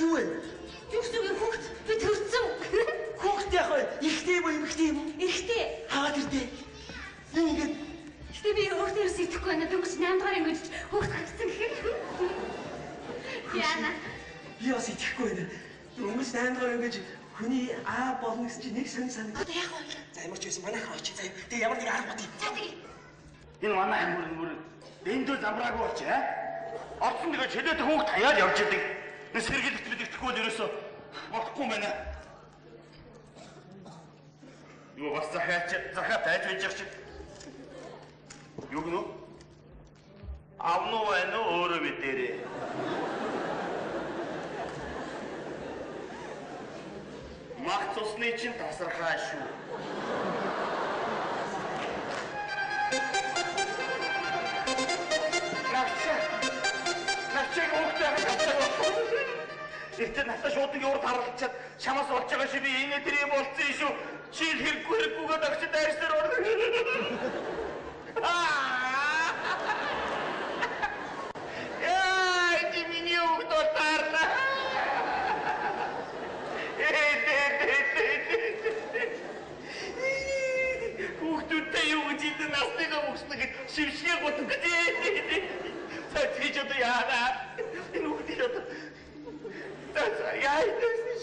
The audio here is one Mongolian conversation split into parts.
юу вэ? Юу ч үгүй хүүхд би төрсөн. Хүүхд яг ихтэй боо эмхтэй юм уу? Ихтэй. Хаагаад ирдэ? Ингээд Гэтэ би өөртөө сэтгэхгүй байна. Дөнгөж 8 дугаар ангид хүүхд гарсан гэхээр. Яна. Би бас итгэхгүй байна. Дөнгөж 8 дугаар ангид хүний аа болно гэсэн чи нэг сонь санаг. Одоо яг уу. За ямар ч байсан манайхан очиж заяа. Тэгээ ямар нэг арга бат. За тэгээ. Энэ манай мөр дэндүү замбраагүй болч аа. Орсон тэгээ чөлөөт хүүхд хаяад явж идэг. Би сэргийлэлт мэддэхгүй л ерөөсөө болохгүй байна. Юу бас захаа байж байж. Юу гэнэ? Авно байна өөрөө мэдэрээ. Мах цусны чинь тасархаа шүү. Навчиг өгдөг авчихсан. Ихтэй натаа шууд юурд харалцаад чамаас болж байгаа шиг би энэ тэр юм болцсон шүү. Чи хэрэггүйгээд огч дайрсаар орно. Яа, ти миний өгдөө таарна. Хүүхдүүдтэй юу гэж энэ насныгаа өгснө гэж шившгээ готгдээ. Тэгж одоо яана. Энэ хүүхдийг одоо яа идэвч.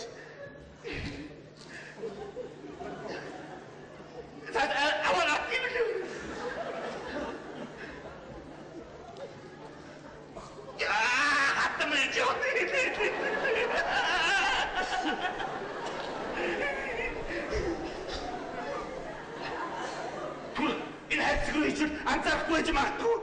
Аваа тийм. Хатмын жоо. Түр энэ хайцгүй хийж анзаарахгүй гэж магадгүй.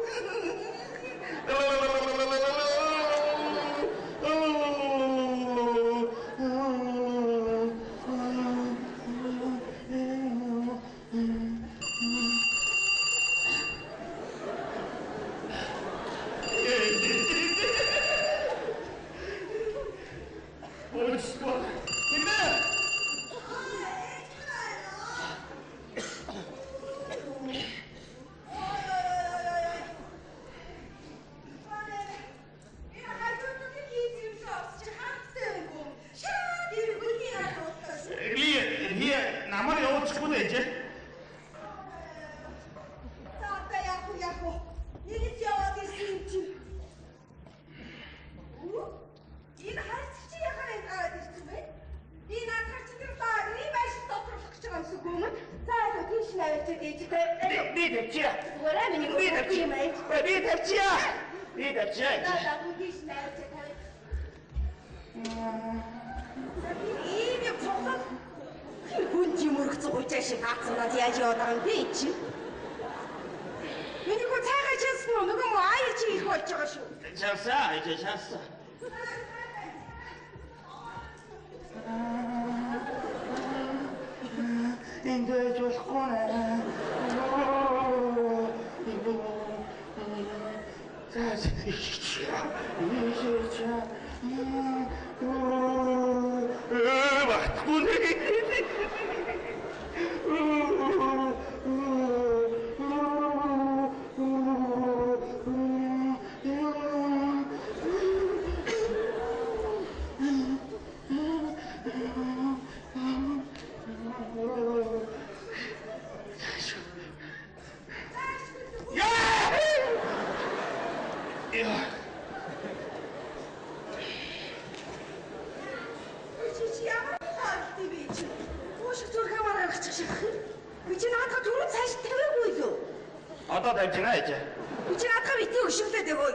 Одоо тавьчихна яа. Би чи наадхаа битгий өшөглөөд өгөө.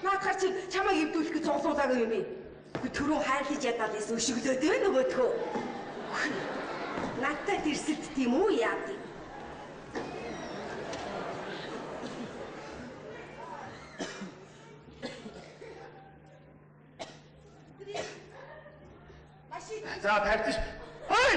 Наадхаар чи чамайг эвдүүлэх гэж зогсуулаагүй юм ээ. Би түрүү хайрлаж ядаад байсан өшөглөөд ээ нөгөөдхөө. Надтай дэрсэлт тийм үү яа тий. За тавьчих. Хой!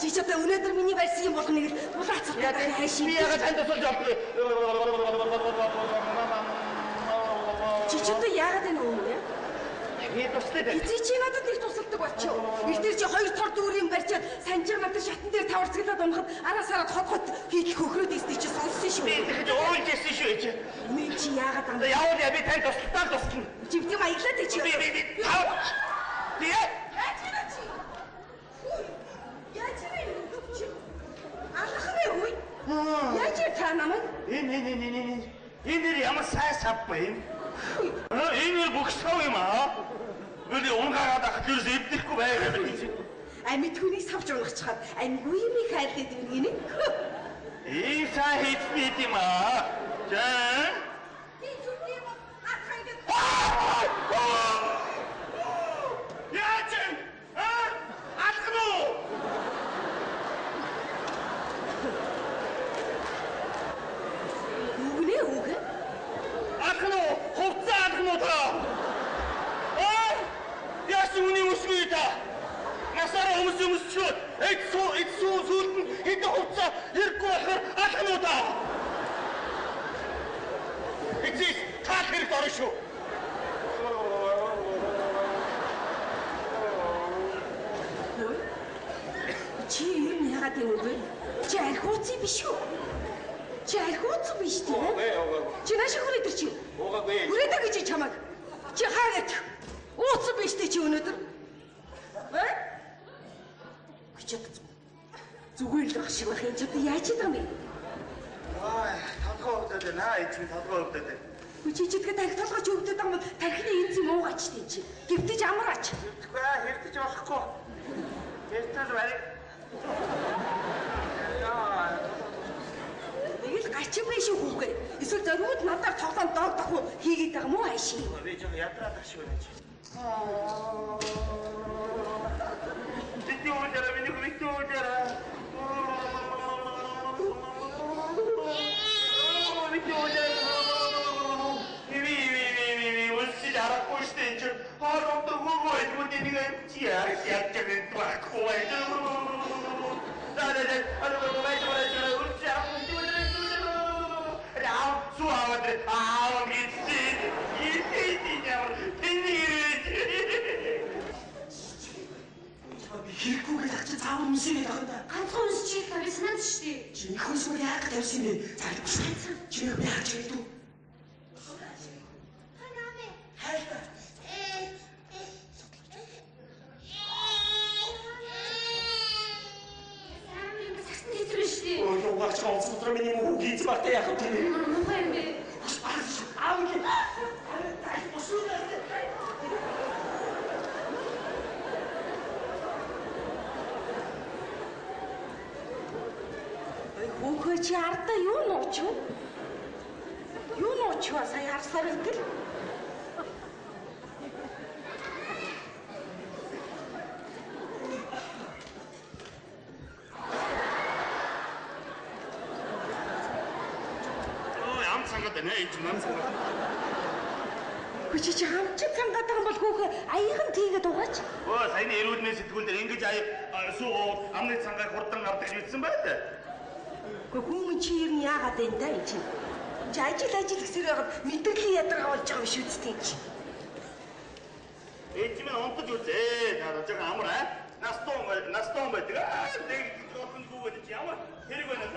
Чи ч одоо өнөөдөр миний барьсан юм болох нэг л булаацсан дахин хайшин. Би ягаад танд тусалж авахгүй. Чи ч одоо яагаад энэ юм бэ? Би тустай дээ. Эцэг чи надад их тусалдаг болчихоо. Их дээр чи хоёр тор дүүрийн барьчаад санжир надад шатан дээр таварцаглаад унахад араасаараа хот хийх хөхрөөд ийстэй чи сонссон шүү. Би тэгэж уйлж ирсэн шүү ээж. Мэн чи яагаад ам. Яавал яа би тань туслалтаа туслана. Живдээ маяглаад чи. Би. Яаж ирэ чи? Яаж ирэ? Алхах үе. Яаж та намайг? Энэ нэр ямар сайн сав ба юм? Энэ нэр бөхсөв юм аа. Гүн унгаад ахад юус эвдэхгүй байгаад байна. Амьд хүнийг савж унахчихад амьгүй юм их хайлтад юм гинэ. Ийм сайн хийцнийд юм аа. За. Би зүгтээ атхайд. Яаж юм? Алхах уу? Үгнээ үг. Алхах уу? Хувцас алхах уу та? Яс үний өсгөө та. Насаараа өмсчөөд сүлд нь хэд хувцас хэрэггүй болохоор алхах уу та? Эцэс таах хэрэг орно шүү. Чи юу яагаад юм бэ? Чи архууцсан биш үү? Чи архууцсан биш тийм ээ? Чи нааш хүрээд ир чи. Хүрээд гэж чамаг. Чи хаагаад ууцсан биш тий чи өнөөдөр. Чи зүгээр л ах шиг байх юм чи яаж идэх юм бэ? Толгой өгдөд байна. Эцэг толгой өгдөд байна. Чи чидгээ тарих толгойч өгдөд байгаа юм тархины энз юм уугаач тий чи. Гэвтэж амраач. Хэрэггүй хэрэгтэж болохгүй. Хэрэгтэж барь. Нэг л гачин биш үү хүүгээ. Эсвэл зориуд надаар тоглоом доогдох уу хийгээд байгаа мó хайши. Би ч ядраад ах шиг байна чи. Тэтгэв удаа миний хүлээт удаа. Үсэж арахгүй штэ энэ чинь хоолой хөөгүй идмүүд нэг юм чи яаж гэдэг байхгүй байх. Хэрэггүйгээр ах чи заавал өмсөе гэдэг юм да. Ганцхан унсч байгаа би санаад шүү дээ. Чи их хүсмөр яагаад тавьсан юм бэ? Заалбар шүү. Чи яг яаж хийдүү? Угаач онцлог миний муу гиз багтаа яах вэ? Муу юм бэ? Аав гээ. Хөөхөө чи ардаа юу нууч вэ? Юу нууч вэ? Сая харсаар идэл. Ам цангаад байна ээ ам цангаад. Чи хамчид цангаад байгаа бол хөөхөө аяхан тийгээд угаач. Саяны эрүүдний сэтгүүл дээр ингэж суу амны цангаа хурдан авдаг гэсэн байт. Хүмүүс чи ер нь яагаад энэ даа чи? Чи ажил гэсээр байгаад мэдрэлийн ядаргаа болж байгаа биш үсттэй чи. Эцэг минь онтож үзээ. Наа жоо амар аа. Настон байдаг. Нэг жоохон гүгээд чи ямар хэрэг байна